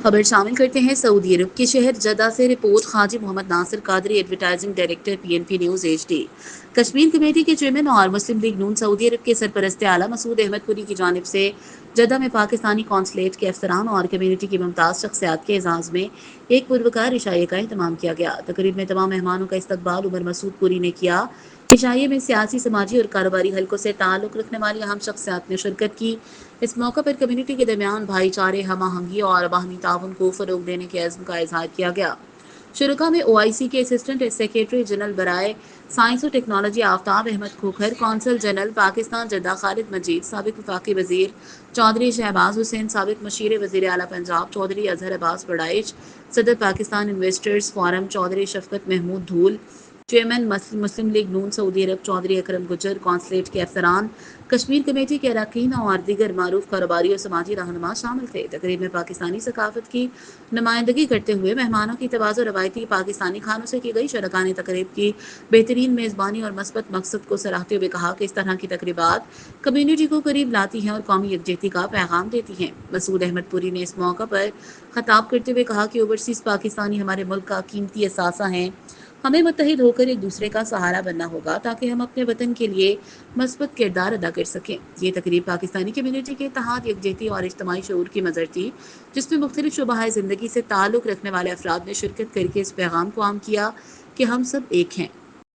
खबर शामिल करते हैं सऊदी अरब के शहर जद्दा से report Haji Mohammad Nasir Qadri advertising director PNP news HD. Kashmir committee के चेयरमैन और मुस्लिम लीग नून सऊदी अरब के सरपरस्त आला मसूद अहमद पुरी की जानिब से जद्दा में पाकिस्तानी कौंसलेट के अफसरान और कम्युनिटी की मुमताज़ शख्सियात के एजाज़ में एक पुरवकार इशाये का अहतमाम किया गया। तकरीब में तमाम मेहमानों का इस्तकबाल उमर मसूद पुरी ने किया। इशाये में सियासी, समाजी और कारोबारी हलकों से ताल्लुक़ रखने वाली अहम शख्सियात ने शिरकत की। इस मौका पर कम्युनिटी के दरमियान भाईचारे, हम आहंगी और बाहमी ताउन को फ़रोग़ देने के अज़्म का इज़हार किया गया। शुरका में OIC के असिस्टेंट सेक्रेटरी जनरल बराए साइंस और technology Aftab Ahmed Khokhar, consul general Pakistan Jeddah Khalid Majeed, साबिक वफाकी वज़ीर चौधरी शहबाज हुसैन, साबिक मशीर वज़ीर आला पंजाब चौधरी अजहर अब्बास बड़ाइच, सदर पाकिस्तान इन्वेस्टर्स फोरम चौधरी शफकत महमूद धूल, चेयरमैन मुस्लिम लीग नून सऊदी अरब चौधरी अकरम गुजर, कौंसलेट के अफसरान, कश्मीर कमेटी के अरकान और दीगर मारूफ कारोबारी और समाजी रहनुमा शामिल थे। तकरीब में पाकिस्तानी सकाफत की नुमाइंदगी करते हुए मेहमानों की तवाज़ो रवायती पाकिस्तानी खानों से की गई। शरका ने तकरीब की बेहतरीन मेज़बानी और मस्बत मकसद को सराहते हुए कहा कि इस तरह की तकरीबात कम्युनिटी को करीब लाती हैं और कौमी यकजहती का पैगाम देती हैं। मसूद अहमद पुरी ने इस मौका पर खिताब करते हुए कहा कि ओवरसीज़ पाकिस्तानी हमारे मुल्क का कीमती असासा हैं। हमें मुत्तहिद होकर एक दूसरे का सहारा बनना होगा ताकि हम अपने वतन के लिए मस्बत किरदार अदा कर सकें। ये तकरीब पाकिस्तानी कम्युनिटी के इत्तेहाद, यकजहती और इज्तिमाई शऊर की मज़हर थी, जिसमें मुख्तलिफ शुबाह ज़िंदगी से ताल्लुक़ रखने वाले अफराद ने शिरकत करके इस पैगाम को आम किया कि हम सब एक हैं।